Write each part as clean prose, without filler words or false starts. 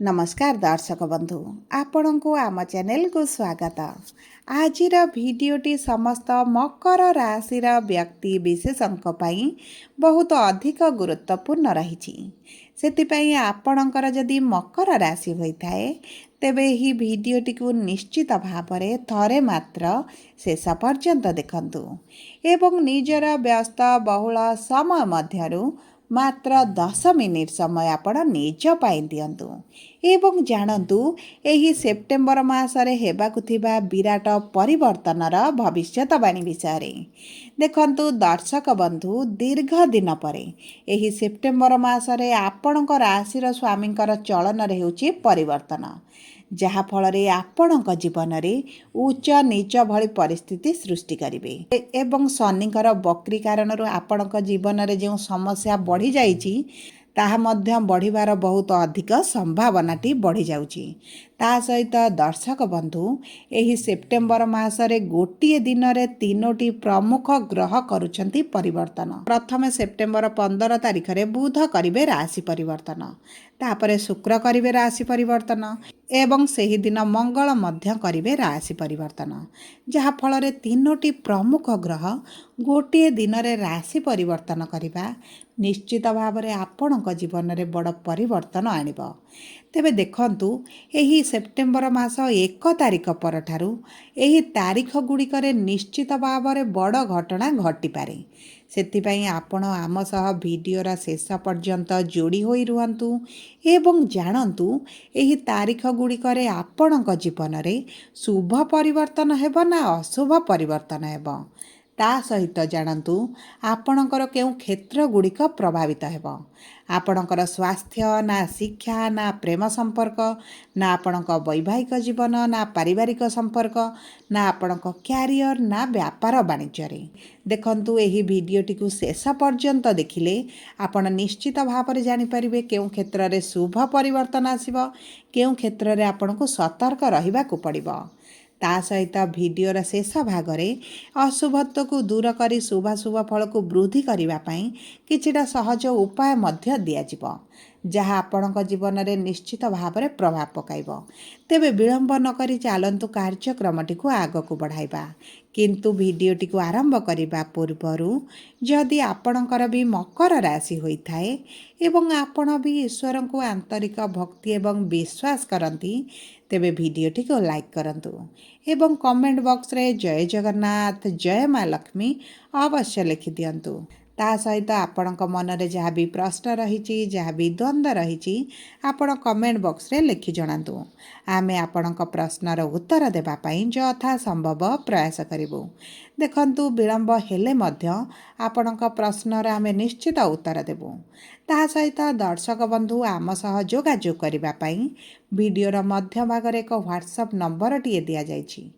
नमस्कार दर्शक बंधु आपण को आम चैनल को स्वागत। आज भिडटी समस्त मकर राशि व्यक्ति विशेषों बहुत अधिक गुरुत्वपूर्ण रही। से आपणकर जदि मकर राशि होता है तेबे ही भिडटी को निश्चित भाव थरे मात्र शेष पर्यंत देखंतु एवं निजर व्यस्त बहुल समय मध्यरु मात्र 10 मिनिट समय आपण निज पाई दियंतु एवं जानतु एही सेप्टेम्बर मासरे हेबाकु थिबा विराट परिवर्तनर भविष्यवाणी विषय देखंतु दर्शक बंधु दीर्घ दिन परे एही सेप्टेम्बर मासरे आपणक राशिर स्वामींकर चलन हेउची परिवर्तन जहाँ फल आपण जीवन में उच्च नीच भली परिस्थिति सृष्टि करेंगे एवं शनिकर वक्री कारण आपण जीवन में जो समस्या बढ़ी जाइए ताहा मध्य बढ़िबार बहुत अधिक संभावनाटी बढ़ी जाउची। ता सहित दर्शक बंधु एही सेप्टेम्बर मासरे गोटे दिन रे 3टी प्रमुख ग्रह करुछंती परिवर्तन। प्रथम सेप्टेम्बर 15 तारिख रे बुध करिवे राशि परिवर्तन, तापरे शुक्र करिवे राशि परिवर्तन एवं सही दिन मंगल मध्य करिवे राशि परिवर्तन, जहाँ फल रे 3टी प्रमुख ग्रह गोटे दिन रे राशि परिवर्तन करिबा निश्चित भाव में आपणक जीवन में बड़ परिवर्तन आनिब। तेबे देखंतु एही सेप्टेम्बर मास 1 तारिख परठारु एही तारिख गुड़िकरे निश्चित भाव में बड़ घटना घटिपारे। सेथिपाई आपण आम सह भिडियोर शेष पर्यंत जोड़ी होई रुहंतु एवं जानतु एही तारिख गुड़िकरे आपणक जीवन में शुभ परिवर्तन हेब ना अशुभ परिवर्तन हेब ता सहित जानतु आपणकर केउ क्षेत्र गुड़िक प्रभावित हेब। आपणकर स्वास्थ्य ना शिक्षा ना प्रेम संपर्क ना आपणक वैवाहिक जीवन ना पारिवारिक संपर्क ना आपणक क्यारियर ना व्यापार वाणिज्य रे देखंतु एही भिडियोटी को शेष पर्यंत देखिले आपण निश्चित भाव में जानि परिबे केउ क्षेत्र रे शुभ परिवर्तन आसीबो केउ क्षेत्र रे आपणको सतर्क रहिबाकू पड़िबो। ता सहित भिडियोर शेष भागरे अशुभत्व को दूर करी शुभाशुभ फल को वृद्धि करने किछिटा सहज उपाय मध्य दियाजिबो जहाँ आपणक जीवन में निश्चित भाव में प्रभाव पकाइबो। तेबे विलंब नकरी चालंतु कार्यक्रमटी को आगकू बढ़ाइबा, किंतु भिडियोटी को आरंभ करने पूर्वरु जदि आपणकर भी मकर राशि होइथाए एवं आपण भी ईश्वर को आंतरिक भक्ति एवं विश्वास करती तेबे भिडियोटी को लाइक करंतु एवं कमेंट बॉक्स रे जय जगन्नाथ जय माँ लक्ष्मी अवश्य लिखि दियंतु। ता सहित आपणक मन रे जहाँ भी प्रश्न रही जहाँ भी द्वंद्व रही आपण कमेंट बॉक्स रे लिखि जणातु। आमे आपणक प्रश्नर उत्तर देबा पई यथा संभव प्रयास करिबु। देखंतु विलंब हेले मध्य आपणक प्रश्नर आमे निश्चित उत्तर देबु। ता सहित दर्शक बंधु आम सह जोगाजोग करिबा पई भिडियोर मध्य भागरे एक व्हाट्सएप नंबर टीए दिया जाइछि,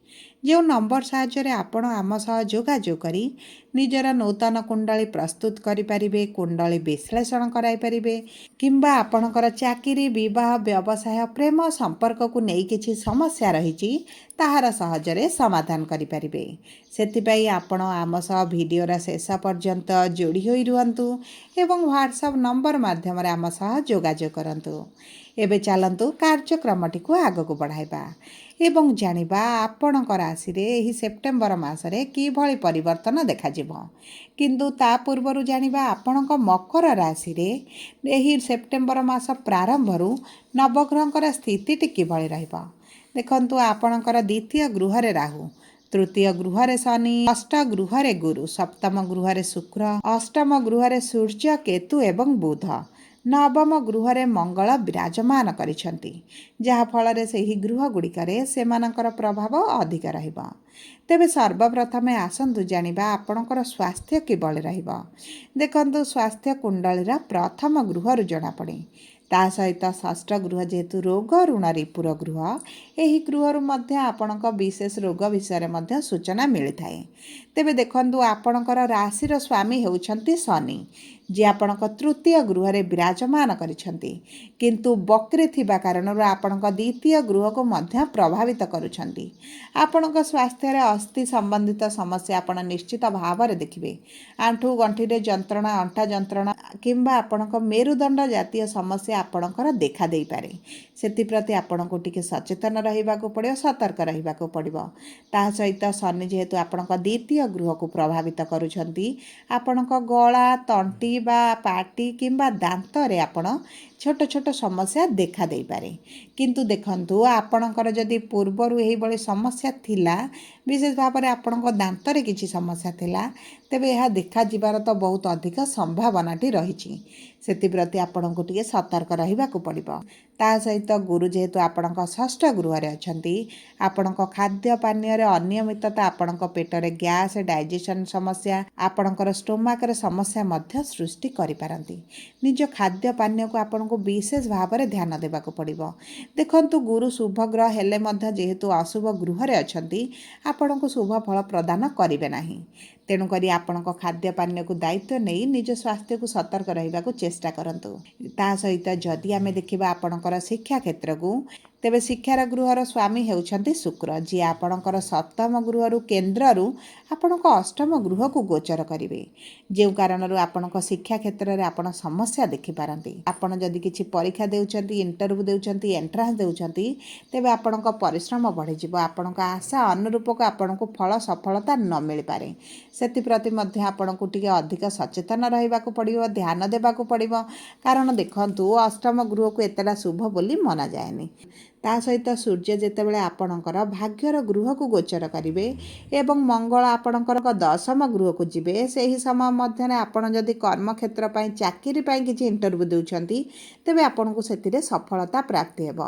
जो नंबर साहाय्य आपण आम सह जोगाजोग करी निजर नूतन कुंडली प्रस्तुत करिपारिबे, कुंडली विश्लेषण कराई परिबे किंबा आपणकर चाकरी विवाह व्यवसाय प्रेम संपर्क को नहीं किछि समस्या रही ताहार सहजरे समाधान करिपारिबे। सेथिपाई आपण आम सह भिडियोर शेष पर्यंत जोड़ी होई रुहंतु एवं व्हाट्सएप नंबर माध्यम आम सह जोगाजोग करंतु। एबे चलंतु कार्यक्रमटी को आगकू बढ़ाइबा एवं जानिबा आपणक राशि रे एही सेप्टेम्बर मासरे कि भली परिवर्तन देखाजिबो। किंतु ता पूर्वरु जानिबा आपणक मकर राशि रे एही सेप्टेम्बर मास प्रारंभरु नवग्रहंकर स्थिति किभली रहइबो। देखंतु आपणकर द्वितीय गृह रे राहु, तृतीय गृह रे शनि, अष्ट गृह रे गुरु, सप्तम गृह रे शुक्र, अष्टम गृह रे सूर्य केतु एवं बुध, नवम गृह रे मंगल विराजमान करिछंती जहाँ फल रे सेही गृह गुड़िकरे सेमानकर प्रभाव अधिक रहिबा। तेबे सर्वप्रथमे आसंतु जानिबा आपणकर स्वास्थ्य किभली रहिबा। देखंतु स्वास्थ्य कुंडलीर प्रथम गृह रु जଣା पड़े। ता सहित षष्ठ गृह जेहेतु रोग ऋण रिपुर गृह एही गृह मध्य आपणक विशेष रोग विषय मध्य सूचना मिली थाए। तेबे देखंतु आपणकर राशिर स्वामी हेउछंती शनि, ଯିଏ ଆପଣଙ୍କ ତୃତୀୟ ଗୃହରେ ବିରାଜମାନ କରିଛନ୍ତି, କିନ୍ତୁ ବକ୍ରି ଥିବା କାରଣରୁ ଆପଣଙ୍କ ଦ୍ୱିତୀୟ ଗୃହକୁ ମଧ୍ୟ ପ୍ରଭାବିତ କରୁଛନ୍ତି। ଆପଣଙ୍କ ସ୍ୱାସ୍ଥ୍ୟରେ ଅସ୍ଥି ସମ୍ବନ୍ଧିତ ସମସ୍ୟା ଆପଣ ନିଶ୍ଚିତ ଭାବରେ ଦେଖିବେ। ଆଣ୍ଠୁ ଗଣ୍ଠିରେ ଯନ୍ତ୍ରଣା, ଅଣ୍ଟା ଯନ୍ତ୍ରଣା କିମ୍ବା ଆପଣଙ୍କ ମେରୁଦଣ୍ଡ ଜାତୀୟ ସମସ୍ୟା ଆପଣଙ୍କର ଦେଖା ଦେଇପାରେ। ସେଥିପ୍ରତି ଆପଣଙ୍କୁ ଟିକେ ସଚେତନ ରହିବାକୁ ପଡ଼ିବ, ସତର୍କ ରହିବାକୁ ପଡ଼ିବ। ତାହା ସହିତ ଶନି ଯେହେତୁ ଆପଣଙ୍କ ଦ୍ୱିତୀୟ ଗୃହକୁ ପ୍ରଭାବିତ କରୁଛନ୍ତି, ଆପଣଙ୍କ ଗଳା, ତଣ୍ଟି ବା ପାଟି କିମ୍ବା ଦାନ୍ତରେ ଆପଣ ଛୋଟ ଛୋଟ ସମସ୍ୟା ଦେଖା ଦେଇପାରେ। କିନ୍ତୁ ଦେଖନ୍ତୁ, ଆପଣଙ୍କର ଯଦି ପୂର୍ବରୁ ଏହିଭଳି ସମସ୍ୟା ଥିଲା, ବିଶେଷ ଭାବରେ ଆପଣଙ୍କ ଦାନ୍ତରେ କିଛି ସମସ୍ୟା ଥିଲା, ତେବେ ଏହା ଦେଖାଯିବାର ତ ବହୁତ ଅଧିକ ସମ୍ଭାବନାଟି ରହିଛି। ସେଥିପ୍ରତି ଆପଣଙ୍କୁ ଟିକେ ସତର୍କ ରହିବାକୁ ପଡ଼ିବ। ତା ସହିତ ଗୁରୁ ଯେହେତୁ ଆପଣଙ୍କ ଷଷ୍ଠ ଗୃହରେ ଅଛନ୍ତି, ଆପଣଙ୍କ ଖାଦ୍ୟ ପାନୀୟରେ ଅନିୟମିତତା ଆପଣଙ୍କ ପେଟରେ ଗ୍ୟାସ୍, ଡାଇଜେସନ୍ ସମସ୍ୟା, ଆପଣଙ୍କର ଷ୍ଟୋମାକରେ ସମସ୍ୟା ମଧ୍ୟ ସୃଷ୍ଟି କରିପାରନ୍ତି। ନିଜ ଖାଦ୍ୟ ପାନୀୟକୁ ଆପଣଙ୍କୁ ବିଶେଷ ଭାବରେ ଧ୍ୟାନ ଦେବାକୁ ପଡ଼ିବ। ଦେଖନ୍ତୁ, ଗୁରୁ ଶୁଭ ଗ୍ରହ ହେଲେ ମଧ୍ୟ ଯେହେତୁ ଅଶୁଭ ଗୃହରେ ଅଛନ୍ତି, ଆପଣଙ୍କୁ ଶୁଭ ଫଳ ପ୍ରଦାନ କରିବେ ନାହିଁ। ତେଣୁକରି ଆପଣଙ୍କ ଖାଦ୍ୟ ପାନୀୟକୁ ଦାୟିତ୍ୱ ନେଇ ନିଜ ସ୍ୱାସ୍ଥ୍ୟକୁ ସତର୍କ ରହିବାକୁ ଚେଷ୍ଟା କରନ୍ତୁ। ତା ସହିତ ଯଦି ଆମେ ଦେଖିବା ଆପଣଙ୍କର ଶିକ୍ଷା କ୍ଷେତ୍ରକୁ, ତେବେ ଶିକ୍ଷାର ଗୃହର ସ୍ୱାମୀ ହେଉଛନ୍ତି ଶୁକ୍ର, ଯିଏ ଆପଣଙ୍କର ସପ୍ତମ ଗୃହରୁ କେନ୍ଦ୍ରରୁ ଆପଣଙ୍କ ଅଷ୍ଟମ ଗୃହକୁ ଗୋଚର କରିବେ। ଯେଉଁ କାରଣରୁ ଆପଣଙ୍କ ଶିକ୍ଷା କ୍ଷେତ୍ରରେ ଆପଣ ସମସ୍ୟା ଦେଖିପାରନ୍ତି। ଆପଣ ଯଦି କିଛି ପରୀକ୍ଷା ଦେଉଛନ୍ତି, ଇଣ୍ଟରଭ୍ୟୁ ଦେଉଛନ୍ତି, ଏଣ୍ଟ୍ରାନ୍ସ ଦେଉଛନ୍ତି, ତେବେ ଆପଣଙ୍କ ପରିଶ୍ରମ ବଢ଼ିଯିବ। ଆପଣଙ୍କ ଆଶା ଅନୁରୂପକୁ ଆପଣଙ୍କୁ ଫଳ ସଫଳତା ନ ମିଳିପାରେ। ସେଥିପ୍ରତି ମଧ୍ୟ ଆପଣଙ୍କୁ ଟିକେ ଅଧିକ ସଚେତନ ରହିବାକୁ ପଡ଼ିବ, ଧ୍ୟାନ ଦେବାକୁ ପଡ଼ିବ। କାରଣ ଦେଖନ୍ତୁ, ଅଷ୍ଟମ ଗୃହକୁ ଏତେଟା ଶୁଭ ବୋଲି ମନାଯାଏନି। ତା ସହିତ ସୂର୍ଯ୍ୟ ଯେତେବେଳେ ଆପଣଙ୍କର ଭାଗ୍ୟର ଗୃହକୁ ଗୋଚର କରିବେ ଏବଂ ମଙ୍ଗଳ ଆପଣଙ୍କର ଦଶମ ଗୃହକୁ ଯିବେ, ସେହି ସମୟ ମଧ୍ୟରେ ଆପଣ ଯଦି କର୍ମକ୍ଷେତ୍ର ପାଇଁ, ଚାକିରି ପାଇଁ କିଛି ଇଣ୍ଟରଭ୍ୟୁ ଦେଉଛନ୍ତି, ତେବେ ଆପଣଙ୍କୁ ସେଥିରେ ସଫଳତା ପ୍ରାପ୍ତି ହେବ।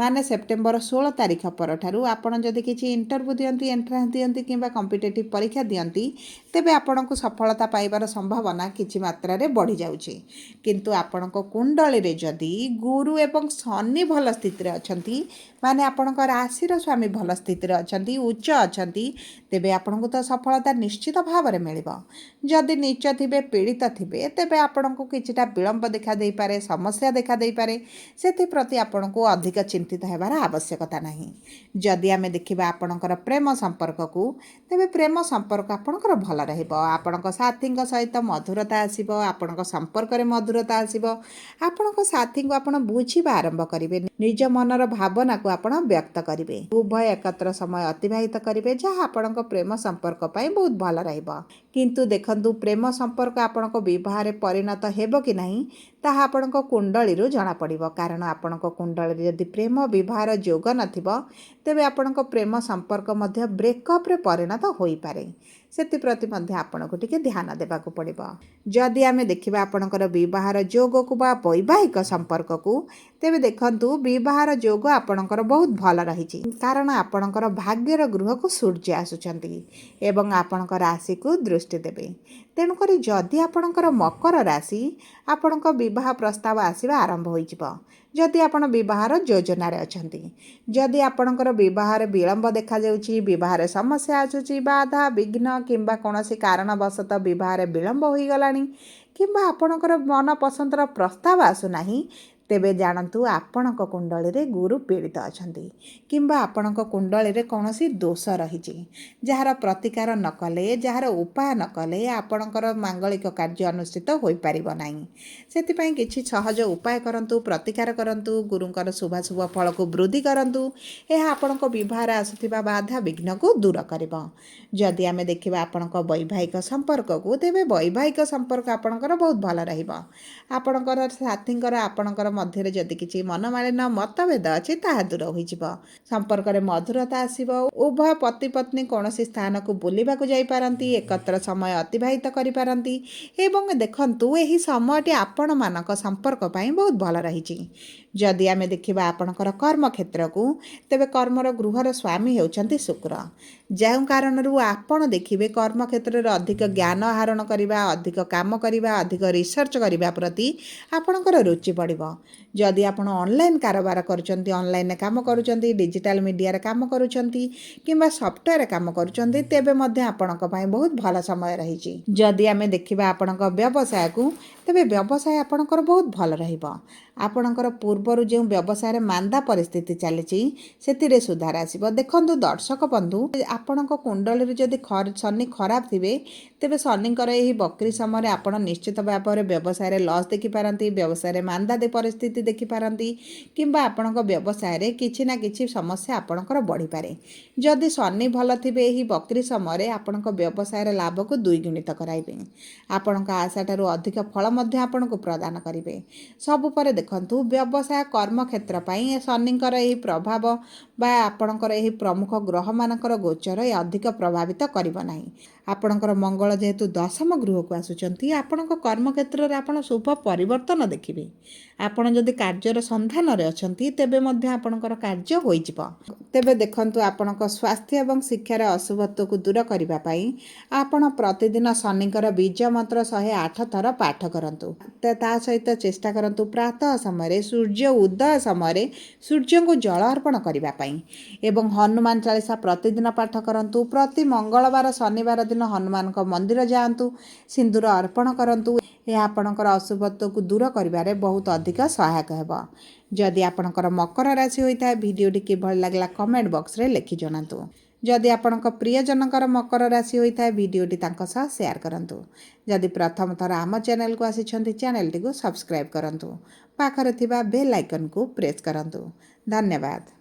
ମାନେ ସେପ୍ଟେମ୍ବର 16 ତାରିଖ ପରଠାରୁ ଆପଣ ଯଦି କିଛି ଇଣ୍ଟରଭ୍ୟୁ ଦିଅନ୍ତି, ଏଣ୍ଟ୍ରାନ୍ସ ଦିଅନ୍ତି କିମ୍ବା କମ୍ପିଟେଟିଭ୍ ପରୀକ୍ଷା ଦିଅନ୍ତି, ତେବେ ଆପଣଙ୍କୁ ସଫଳତା ପାଇବାର ସମ୍ଭାବନା କିଛି ମାତ୍ରାରେ ବଢ଼ିଯାଉଛି। କିନ୍ତୁ ଆପଣଙ୍କ କୁଣ୍ଡଳୀରେ ଯଦି ଗୁରୁ ଏବଂ ଶନି ଭଲ ସ୍ଥିତିରେ ଅଛନ୍ତି, ମାନେ ଆପଣଙ୍କ ରାଶିର ସ୍ୱାମୀ ଭଲ ସ୍ଥିତିରେ ଅଛନ୍ତି, ଉଚ୍ଚ ଅଛନ୍ତି, ତେବେ ଆପଣଙ୍କୁ ତ ସଫଳତା ନିଶ୍ଚିତ ଭାବରେ ମିଳିବ। ଯଦି ନୀଚ ଥିବେ, ପୀଡ଼ିତ ଥିବେ, ତେବେ ଆପଣଙ୍କୁ କିଛିଟା ବିଳମ୍ବ ଦେଖାଦେଇପାରେ, ସମସ୍ୟା ଦେଖାଦେଇପାରେ। ସେଥିପ୍ରତି ଆପଣଙ୍କୁ ଅଧିକ ଚିନ୍ତିତ ହେବାର ଆବଶ୍ୟକତା ନାହିଁ। ଯଦି ଆମେ ଦେଖିବା ଆପଣଙ୍କର ପ୍ରେମ ସମ୍ପର୍କକୁ, ତେବେ ପ୍ରେମ ସମ୍ପର୍କ ଆପଣଙ୍କର ଭଲ ରହିବ। ଆପଣଙ୍କ ସାଥୀଙ୍କ ସହିତ ମଧୁରତା ଆସିବ, ଆପଣଙ୍କ ସମ୍ପର୍କରେ ମଧୁରତା ଆସିବ। ଆପଣଙ୍କ ସାଥୀଙ୍କୁ ଆପଣ ବୁଝିବା ଆରମ୍ଭ କରିବେ, ନିଜ ମନର ଭାବନାକୁ ଆପଣ ବ୍ୟକ୍ତ କରିବେ। ଉଭୟ ଏକତ୍ର ସମୟ ଅତିବାହିତ କରିବେ, ଯାହା ଆପଣଙ୍କ ପ୍ରେମ ସମ୍ପର୍କ ପାଇଁ ବହୁତ ଭଲ ରହିବ। କିନ୍ତୁ ଦେଖନ୍ତୁ, ପ୍ରେମ ସମ୍ପର୍କ ଆପଣଙ୍କ ବିବାହରେ ପରିଣତ ହେବ କି ନାହିଁ, ତାହା ଆପଣଙ୍କ କୁଣ୍ଡଳୀରୁ ଜଣାପଡ଼ିବ। କାରଣ ଆପଣଙ୍କ କୁଣ୍ଡଳୀରେ ଯଦି ପ୍ରେମ ବିବାହର ଯୋଗ ନଥିବ, ତେବେ ଆପଣଙ୍କ ପ୍ରେମ ସମ୍ପର୍କ ମଧ୍ୟ ବ୍ରେକଅପ୍ରେ ପରିଣତ ହୋଇପାରେ। ସେଥିପ୍ରତି ମଧ୍ୟ ଆପଣଙ୍କୁ ଟିକେ ଧ୍ୟାନ ଦେବାକୁ ପଡ଼ିବ। ଯଦି ଆମେ ଦେଖିବା ଆପଣଙ୍କର ବିବାହର ଯୋଗକୁ ବା ବୈବାହିକ ସମ୍ପର୍କକୁ, ତେବେ ଦେଖନ୍ତୁ, ବିବାହର ଯୋଗ ଆପଣଙ୍କର ବହୁତ ଭଲ ରହିଛି। କାରଣ ଆପଣଙ୍କର ଭାଗ୍ୟର ଗୃହକୁ ସୂର୍ଯ୍ୟ ଆସୁଛନ୍ତି ଏବଂ ଆପଣଙ୍କ ରାଶିକୁ ଦୃଷ୍ଟି ଦେବେ। ତେଣୁକରି ଯଦି ଆପଣଙ୍କର ମକର ରାଶି, ଆପଣଙ୍କ ବିବାହ ପ୍ରସ୍ତାବ ଆସିବା ଆରମ୍ଭ ହୋଇଯିବ। ଯଦି ଆପଣ ବିବାହର ଯୋଜନାରେ ଅଛନ୍ତି, ଯଦି ଆପଣଙ୍କର ବିବାହରେ ବିଳମ୍ବ ଦେଖାଯାଉଛି, ବିବାହରେ ସମସ୍ୟା ଆସୁଛି, ବାଧା ବିଘ୍ନ କିମ୍ବା କୌଣସି କାରଣବଶତଃ ବିବାହରେ ବିଳମ୍ବ ହୋଇଗଲାଣି କିମ୍ବା ଆପଣଙ୍କର ମନ ପସନ୍ଦର ପ୍ରସ୍ତାବ ଆସୁନାହିଁ, ତେବେ ଜାଣନ୍ତୁ ଆପଣଙ୍କ କୁଣ୍ଡଳୀରେ ଗୁରୁ ପୀଡ଼ିତ ଅଛନ୍ତି କିମ୍ବା ଆପଣଙ୍କ କୁଣ୍ଡଳୀରେ କୌଣସି ଦୋଷ ରହିଛି, ଯାହାର ପ୍ରତିକାର ନ କଲେ, ଯାହାର ଉପାୟ ନ କଲେ ଆପଣଙ୍କର ମାଙ୍ଗଳିକ କାର୍ଯ୍ୟ ଅନୁଷ୍ଠିତ ହୋଇପାରିବ ନାହିଁ। ସେଥିପାଇଁ କିଛି ସହଜ ଉପାୟ କରନ୍ତୁ, ପ୍ରତିକାର କରନ୍ତୁ, ଗୁରୁଙ୍କର ଶୁଭାଶୁଭ ଫଳକୁ ବୃଦ୍ଧି କରନ୍ତୁ। ଏହା ଆପଣଙ୍କ ବିବାହରେ ଆସୁଥିବା ବାଧା ବିଘ୍ନକୁ ଦୂର କରିବ। ଯଦି ଆମେ ଦେଖିବା ଆପଣଙ୍କ ବୈବାହିକ ସମ୍ପର୍କକୁ, ତେବେ ବୈବାହିକ ସମ୍ପର୍କ ଆପଣଙ୍କର ବହୁତ ଭଲ ରହିବ। ଆପଣଙ୍କର ସାଥୀଙ୍କର ଆପଣଙ୍କର ମଧ୍ୟରେ ଯଦି କିଛି ମନମାଳିନ୍ୟ, ମତଭେଦ ଅଛି, ତାହା ଦୂର ହୋଇଯିବ। ସମ୍ପର୍କରେ ମଧୁରତା ଆସିବ। ଉଭୟ ପତି ପତ୍ନୀ କୌଣସି ସ୍ଥାନକୁ ବୁଲିବାକୁ ଯାଇପାରନ୍ତି, ଏକତ୍ର ସମୟ ଅତିବାହିତ କରିପାରନ୍ତି ଏବଂ ଦେଖନ୍ତୁ, ଏହି ସମୟଟି ଆପଣମାନଙ୍କ ସମ୍ପର୍କ ପାଇଁ ବହୁତ ଭଲ ରହିଛି। ଯଦି ଆମେ ଦେଖିବା ଆପଣଙ୍କର କର୍ମକ୍ଷେତ୍ରକୁ, ତେବେ କର୍ମର ଗୃହର ସ୍ୱାମୀ ହେଉଛନ୍ତି ଶୁକ୍ର। ଯେଉଁ କାରଣରୁ ଆପଣ ଦେଖିବେ କର୍ମକ୍ଷେତ୍ରରେ ଅଧିକ ଜ୍ଞାନ ଆହରଣ କରିବା, ଅଧିକ କାମ କରିବା, ଅଧିକ ରିସର୍ଚ୍ଚ କରିବା ପ୍ରତି ଆପଣଙ୍କର ରୁଚି ବଢ଼ିବ। जदि आपण ऑनलाइन कारोबार करुचंती ऑनलाइन काम करुचंती डिजिटल मीडिया रे काम करुचंती किंबा सॉफ्टवेयर काम करुचंती तेबे मध्ये आपणक पई बहुत भल समय रहिछि। जदि आमे देखिबा आपणक व्यवसाय को तेबे व्यवसाय आपणकर बहुत भल रहिबो। आपणकर पूर्वरु जे व्यवसाय रे मांदा परिस्थिति चलीछि सेतिरे सुधार आसीबो। देखंतु दर्शक बंधु आपणक कुंडली रे जदि शनि खराब थिबे तेबे शनिकर एही बकरी समय आपण निश्चित भाव में व्यवसाय लॉस देखि पारंती व्यवसाय मांदा दे परिस्थिति देखि पारंती किंबा आपणक व्यवसाय रे किछि ना किछि समस्या आपणकर बढ़ी पारे। जदि शनि भल थिबे एही बकरी समय आपणक व्यवसाय रे लाभ को दुई गुणित कराइबे। आपणक आशा ठारू अधिक फल मध्ये आपणको प्रदान करिवे। सबु परे देखंतु व्यवसाय कर्म क्षेत्र पई शनिकर एही प्रभाव बा आपणकर एही प्रमुख ग्रह मानकर गोचर अधिक प्रभावित करिबो नाही। आपणकर मंगल जेहेतु दशम गृह को आसुचंती आपणक कर्म क्षेत्र रे आपण शुभ परिवर्तन देखिबे। आपण जदि कार्यर संधान रे अछंती तेबे मध्ये आपणकर कार्य होई जिवो। तेबे देखंतु आपणक स्वास्थ्य एवं शिक्षा रे अशुभत्व को दूर करिबा पई आपण प्रतिदिन शनिकर बीज मंत्र 108 थर पाठ करंतु। ता सहित चेष्टा करंतु प्रातः समय सूर्य उदय समय सूर्य को जल अर्पण करिबा पई एवं हनुमान चालीसा प्रतिदिन पाठ करंतु। प्रति मंगलवार शनिवार दिन हनुमान को मंदिर जाआंतु सिंदूर अर्पण करंतु। यह आपणकर अशुभत्व को दूर करिबारे बहुत अधिक सहायक हेबो। जदि आपणकर मकर राशि होइता वीडियोटी किभल लागला कमेंट बॉक्स रे लिखि जणांतु। जदि आपणक प्रियजनकर मकर राशि होइता वीडियोटी तांको सह शेयर करंतु। जदि प्रथम थर आम चैनल को आसिछंती चैनल टी को सब्सक्राइब करंतु। पाखरे थिबा बेल आइकन को प्रेस करंतु। धन्यवाद।